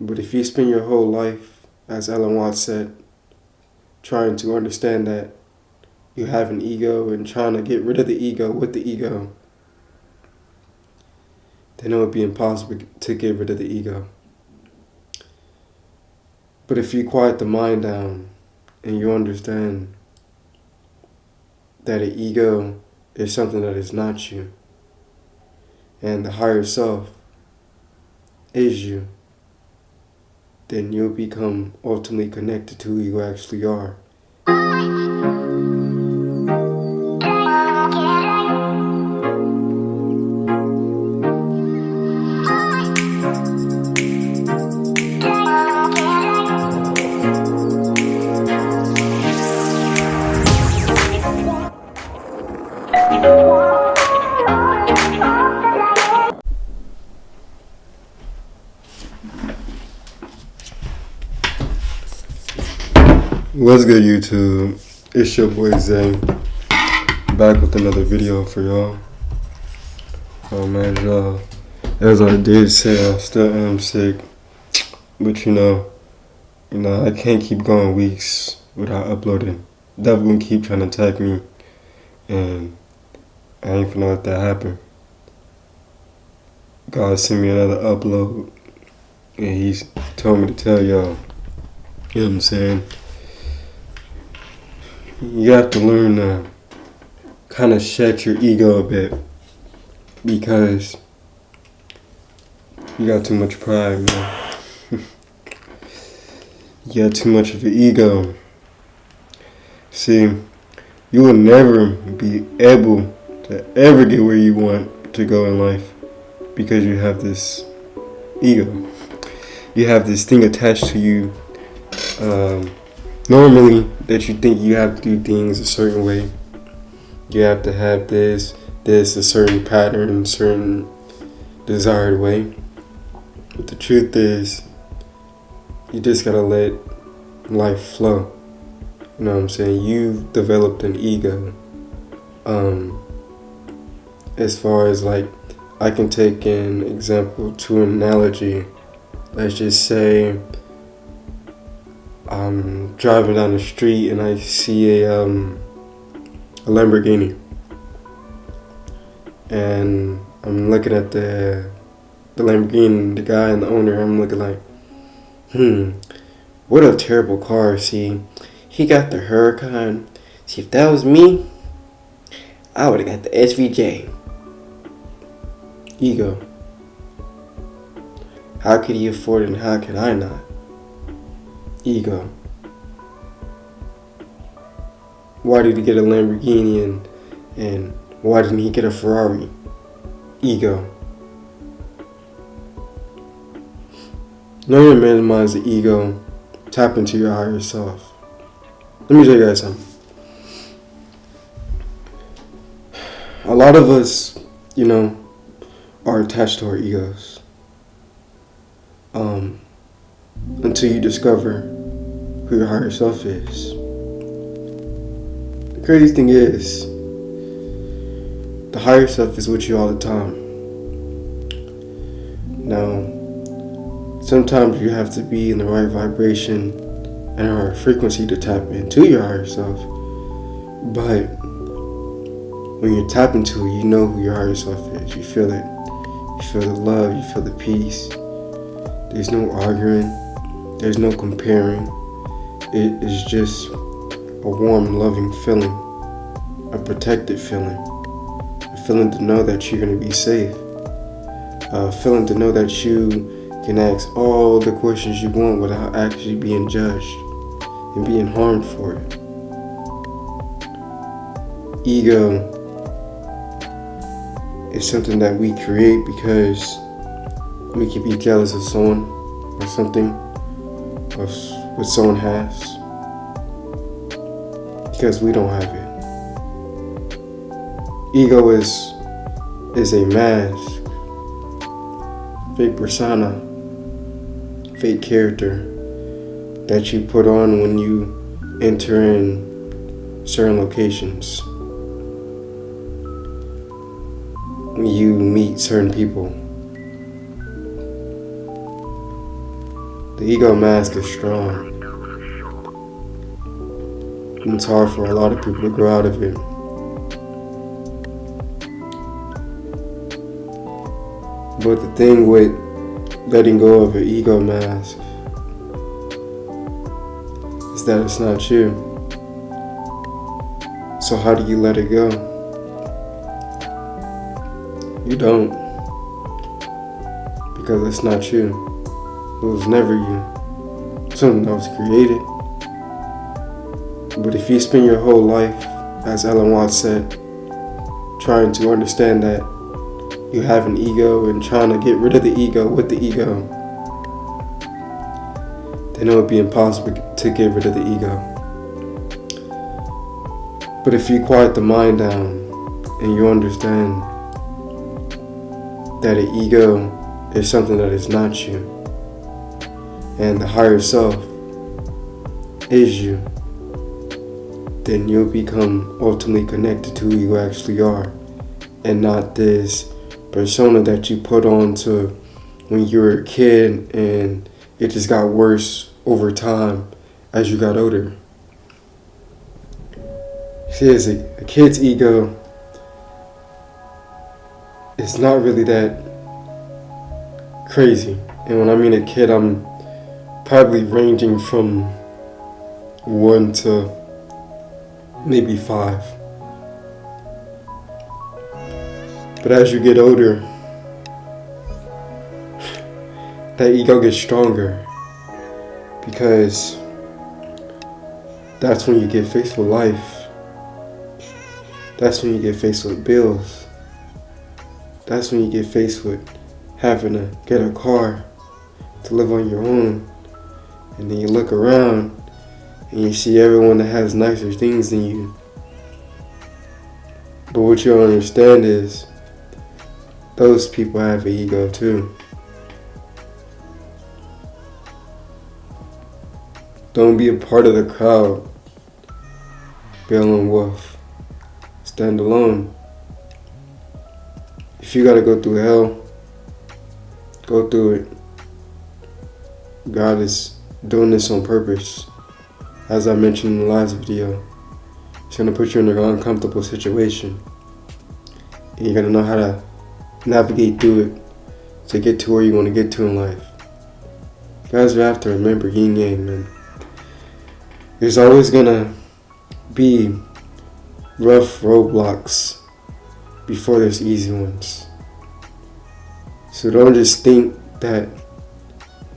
But if you spend your whole life, as Ellen Watts said, trying to understand that you have an ego and trying to get rid of the ego with the ego, then it would be impossible to get rid of the ego. But if you quiet the mind down and you understand that an ego is something that is not you, and the higher self is you, then you'll become ultimately connected to who you actually are. What's good, YouTube? It's your boy Zay, back with another video for y'all. Oh man, y'all, as I did say, I still am sick, but I can't keep going weeks without uploading. Devil gonna keep trying to attack me, and I ain't finna let that happen. God sent me another upload, and He's told me to tell y'all. You know what I'm saying? You have to learn to kind of shed your ego a bit, because you got too much pride, man. You got too much of an ego. See, you will never be able to ever get where you want to go in life because you have this ego. You have this thing attached to you, normally, that you think you have to do things a certain way. You have to have this, a certain pattern, certain desired way. But the truth is, you just gotta let life flow. You know what I'm saying? You've developed an ego. As far as I can take an example to an analogy. Let's just say I'm driving down the street and I see a Lamborghini, and I'm looking at the Lamborghini, the guy and the owner. I'm looking like, what a terrible car. See, he got the Huracan. See, if that was me, I would have got the SVJ. Ego. How could he afford it and how could I not? Ego. Why did he get a Lamborghini and why didn't he get a Ferrari? Ego. Learn to minimize the ego. Tap into your higher self. Let me show you guys something. A lot of us, are attached to our egos. Until you discover who your higher self is. The crazy thing is, the higher self is with you all the time. Now, sometimes you have to be in the right vibration and the right frequency to tap into your higher self. But when you tap into it, you know who your higher self is. You feel it. You feel the love. You feel the peace. There's no arguing. There's no comparing. It is just a warm, loving feeling. A protected feeling. A feeling to know that you're going to be safe. A feeling to know that you can ask all the questions you want without actually being judged and being harmed for it. Ego is something that we create because we can be jealous of someone or something, or what someone has, because we don't have it. Ego is a mask, fake persona, fake character that you put on when you enter in certain locations, when you meet certain people. The ego mask is strong. And it's hard for a lot of people to grow out of it. But the thing with letting go of your ego mask is that it's not you. So how do you let it go? You don't. Because it's not you. It was never you. Something that was created. But if you spend your whole life, as Ellen Watts said, trying to understand that you have an ego and trying to get rid of the ego with the ego, then it would be impossible to get rid of the ego. But if you quiet the mind down and you understand that an ego is something that is not you, and the higher self is you, then you'll become ultimately connected to who you actually are, and not this persona that you put on to when you were a kid and it just got worse over time as you got older. See, as a kid's ego, it's not really that crazy. And when I mean a kid, I'm probably ranging from 1 to maybe 5. But as you get older, that ego gets stronger, because that's when you get faced with life. That's when you get faced with bills. That's when you get faced with having to get a car to live on your own. And then you look around and you see everyone that has nicer things than you. But what you don't understand is those people have an ego too. Don't be a part of the crowd. Be a lone wolf. Stand alone. If you gotta go through hell, go through it. God is doing this on purpose. As I mentioned in the last video, He's gonna put you in an uncomfortable situation. And you're gonna know how to navigate through it to get to where you want to get to in life. You guys have to remember yin yang, man. There's always gonna be rough roadblocks before there's easy ones. So don't just think that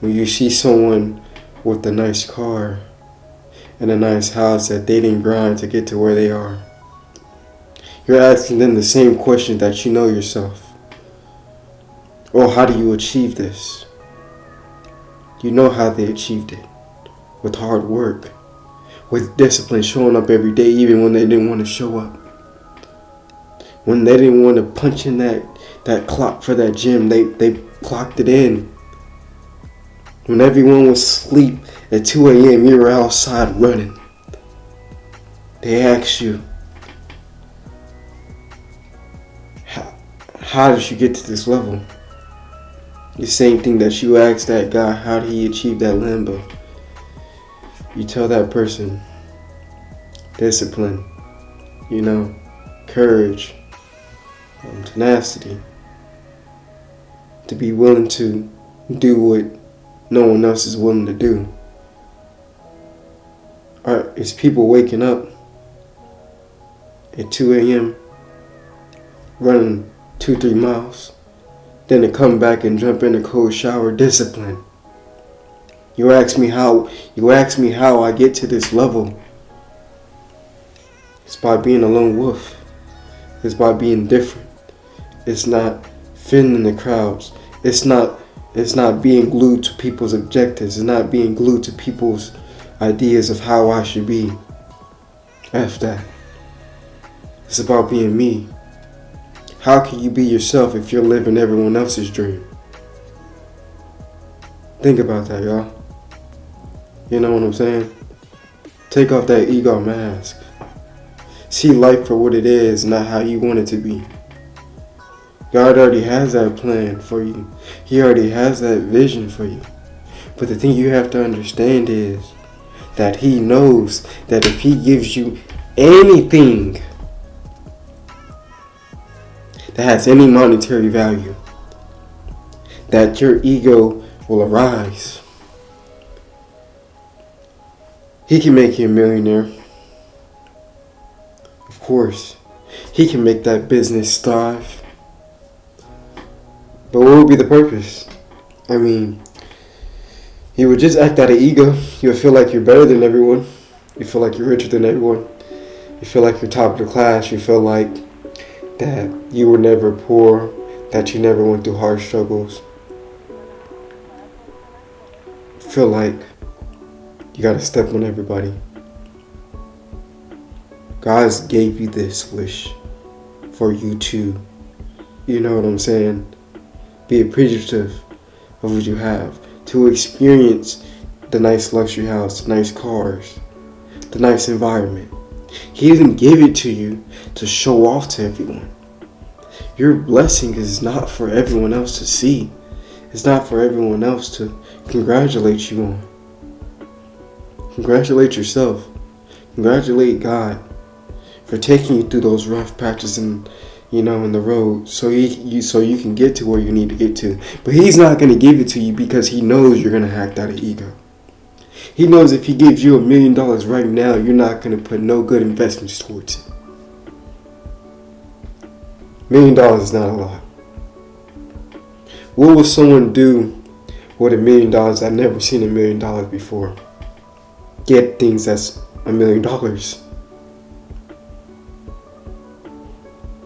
when you see someone with a nice car and a nice house that they didn't grind to get to where they are. You're asking them the same question that you know yourself. Well, how do you achieve this? You know how they achieved it. With hard work. With discipline, showing up every day even when they didn't want to show up. When they didn't want to punch in that clock for that gym, they clocked it in. When everyone was asleep at 2 a.m., you were outside running. They asked you, how did you get to this level? The same thing that you asked that guy, how did he achieve that Lambo? You tell that person, discipline, courage, tenacity, to be willing to do what no one else is willing to do. It's people waking up at 2 a.m., running 2-3 miles, then to come back and jump in a cold shower, discipline. You ask me how I get to this level. It's by being a lone wolf. It's by being different. It's not fitting in the crowds. It's not being glued to people's objectives. It's not being glued to people's ideas of how I should be. F that. It's about being me. How can you be yourself if you're living everyone else's dream? Think about that, y'all. You know what I'm saying? Take off that ego mask. See life for what it is, not how you want it to be. God already has that plan for you. He already has that vision for you. But the thing you have to understand is that he knows that if he gives you anything that has any monetary value, that your ego will arise. He can make you a millionaire. Of course. He can make that business thrive. But what would be the purpose? I mean, you would just act out of ego. You would feel like you're better than everyone. You feel like you're richer than everyone. You feel like you're top of the class. You feel like that you were never poor, that you never went through hard struggles. You feel like you gotta step on everybody. God gave you this wish for you to, you know what I'm saying, be appreciative of what you have, to experience the nice luxury house, the nice cars, the nice environment. He didn't give it to you to show off to everyone. Your blessing is not for everyone else to see. It's not for everyone else to congratulate you on. Congratulate yourself. Congratulate God for taking you through those rough patches in the road, so you can get to where you need to get to. But he's not going to give it to you because he knows you're going to act out of ego. He knows if he gives you $1 million right now, you're not going to put no good investments towards it. $1 million is not a lot. What will someone do with $1 million I've never seen $1 million before? Get things that's $1 million.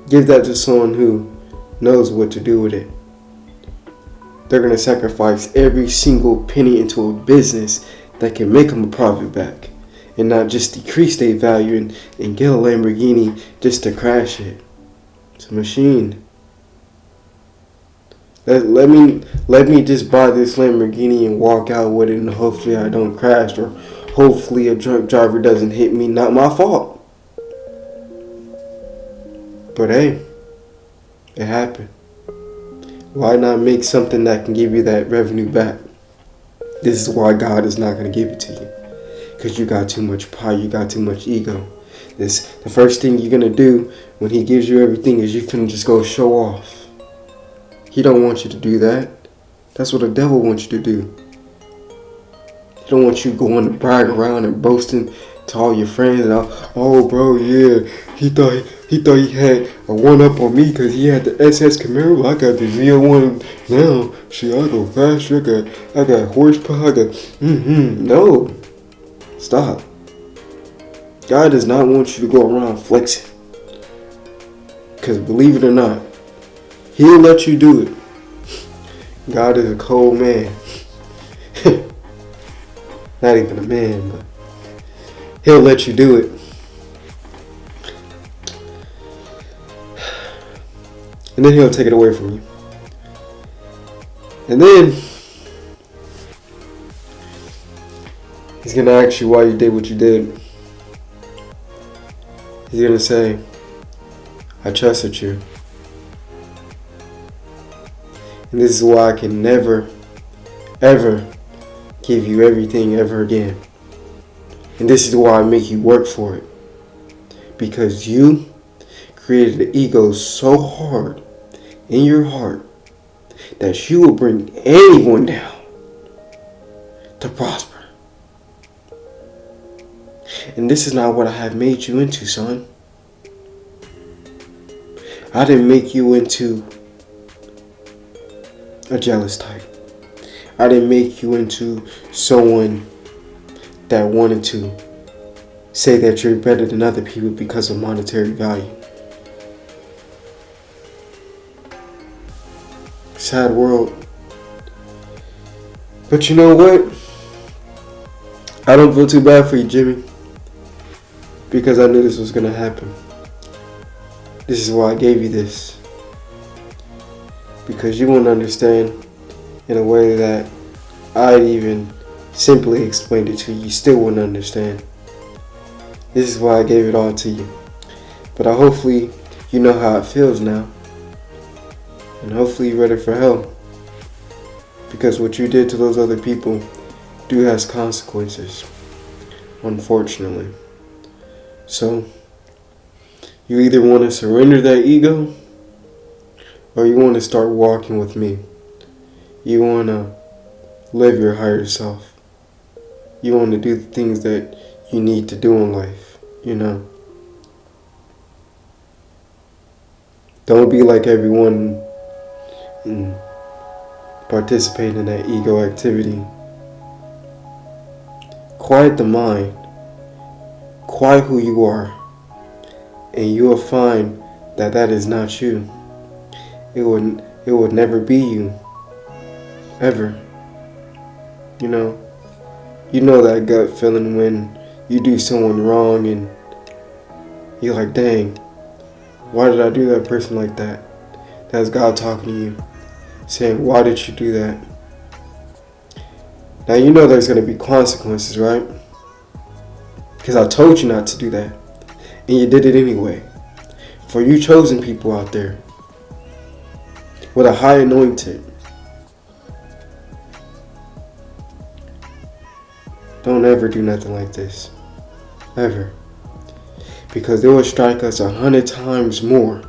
Give that to someone who knows what to do with it. They're going to sacrifice every single penny into a business that can make them a profit back, and not just decrease their value and get a Lamborghini just to crash it. It's a machine. Let me just buy this Lamborghini and walk out with it, and hopefully I don't crash, or hopefully a drunk driver doesn't hit me. Not my fault. But hey, it happened. Why not make something that can give you that revenue back? This is why God is not going to give it to you. Because you got too much pride, you got too much ego. The first thing you're going to do when he gives you everything is you're going to just go show off. He don't want you to do that. That's what the devil wants you to do. He don't want you going to brag around and boasting to all your friends and oh bro, yeah, he thought he had a one up on me because he had the SS Camaro. I got the Z01 now. Shit, I go faster. I got horsepower. No, stop. God does not want you to go around flexing. Because believe it or not, he'll let you do it. God is a cold man. Not even a man, but he'll let you do it. And then he'll take it away from you. And then he's going to ask you why you did what you did. He's going to say, I trusted you. And this is why I can never, ever give you everything ever again. And this is why I make you work for it. Because you created the ego so hard in your heart that you will bring anyone down to prosper. And this is not what I have made you into, son. I didn't make you into a jealous type. I didn't make you into someone that wanted to say that you're better than other people because of monetary value. Sad world. But you know what? I don't feel too bad for you, Jimmy. Because I knew this was going to happen. This is why I gave you this. Because you won't understand in a way that I even simply explained it to you. You still wouldn't understand. This is why I gave it all to you. But hopefully you know how it feels now. And hopefully you're ready for hell. Because what you did to those other people do has consequences, unfortunately. So, you either want to surrender that ego, or you want to start walking with me. You want to live your higher self. You want to do the things that you need to do in life, Don't be like everyone and participate in that ego activity. Quiet the mind. Quiet who you are. And you will find that that is not you. It would never be you. Ever. You know that gut feeling when you do someone wrong and you're like, dang, why did I do that person like that? That's God talking to you, saying, why did you do that? Now you know there's going to be consequences, right? Because I told you not to do that. And you did it anyway. For you chosen people out there with a high anointing, don't ever do nothing like this. Ever. Because they will strike us 100 times more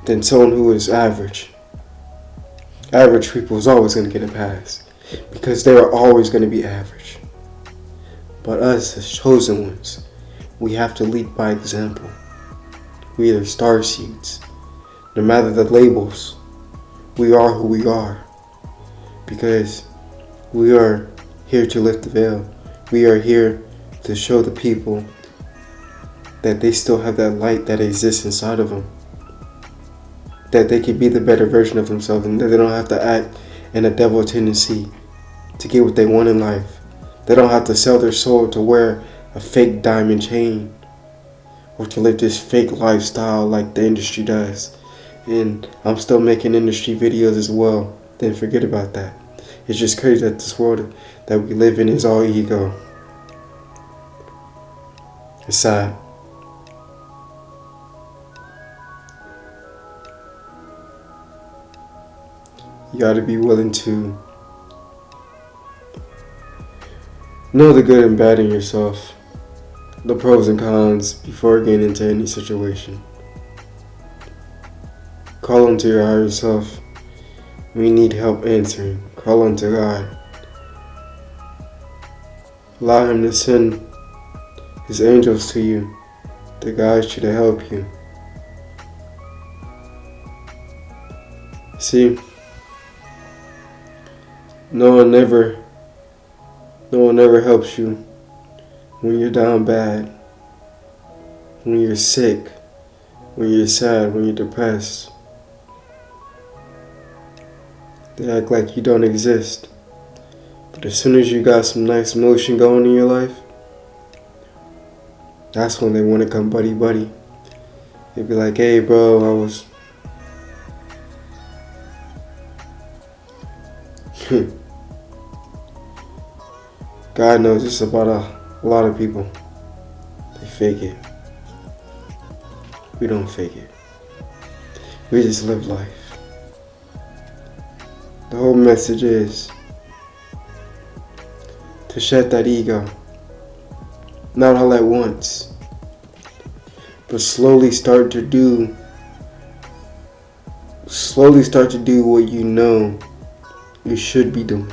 than someone who is average. Average people is always going to get a pass. Because they are always going to be average. But us as chosen ones, we have to lead by example. We are star seeds. No matter the labels, we are who we are. Because we are here to lift the veil. We are here to show the people that they still have that light that exists inside of them. That they can be the better version of themselves and that they don't have to act in a devil tendency to get what they want in life. They don't have to sell their soul to wear a fake diamond chain or to live this fake lifestyle like the industry does. And I'm still making industry videos as well. Then forget about that. It's just crazy that this world that we live in is all ego. It's sad. You gotta be willing to know the good and bad in yourself, the pros and cons before getting into any situation. Call unto your higher self. We need help answering. Call unto God. Allow Him to send His angels to you to guide you, to help you. See, no one ever helps you when you're down bad, when you're sick, when you're sad, when you're depressed. They act like you don't exist. But as soon as you got some nice motion going in your life, that's when they want to come buddy. They'd be like, hey bro, I was... God knows this about a lot of people. They fake it. We don't fake it. We just live life. The whole message is to shed that ego. Not all at once, but slowly start to do what you know you should be doing.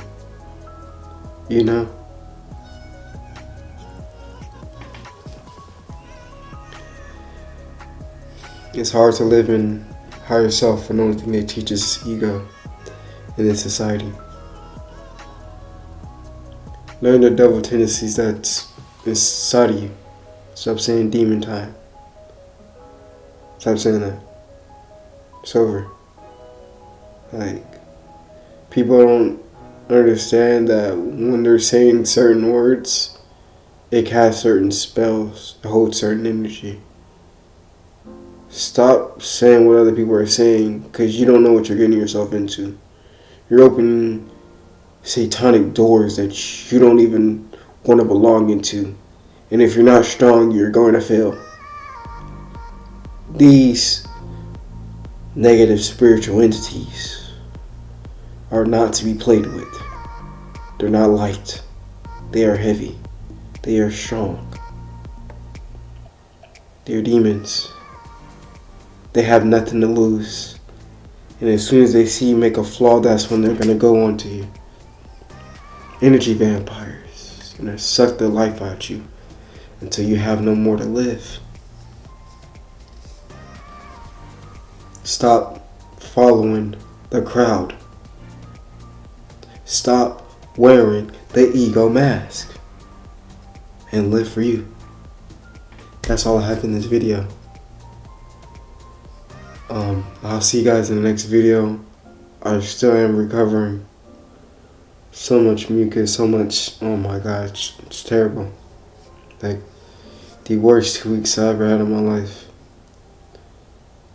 It's hard to live in higher self when the only thing they teach is ego in this society. Learn the devil tendencies that's inside of you. Stop saying demon time. Stop saying that. It's over. Like, people don't understand that when they're saying certain words, it casts certain spells, it holds certain energy. Stop saying what other people are saying because you don't know what you're getting yourself into. You're opening satanic doors that you don't even want to belong into. And if you're not strong, you're going to fail. These negative spiritual entities are not to be played with. They're not light. They are heavy. They are strong. They're demons. They have nothing to lose. And as soon as they see you make a flaw, that's when they're going to go on to you. Energy vampires. Going to suck the life out you until you have no more to live. Stop following the crowd. Stop wearing the ego mask and live for you. That's all I have in this video. I'll see you guys in the next video. I still am recovering. So much mucus, so much, oh my god, it's terrible. Like the worst 2 weeks I ever had in my life.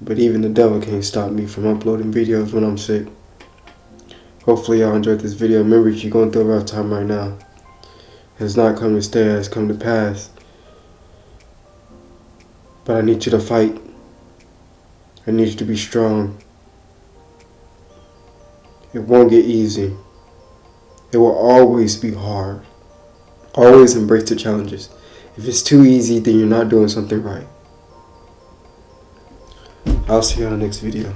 But even the devil can't stop me from uploading videos when I'm sick. Hopefully y'all enjoyed this video. Remember, if you're going through a rough time right now, it's not come to stay, it's come to pass. But I need you to fight. I need you to be strong. It won't get easy. It will always be hard. Always embrace the challenges. If it's too easy, then you're not doing something right. I'll see you on the next video.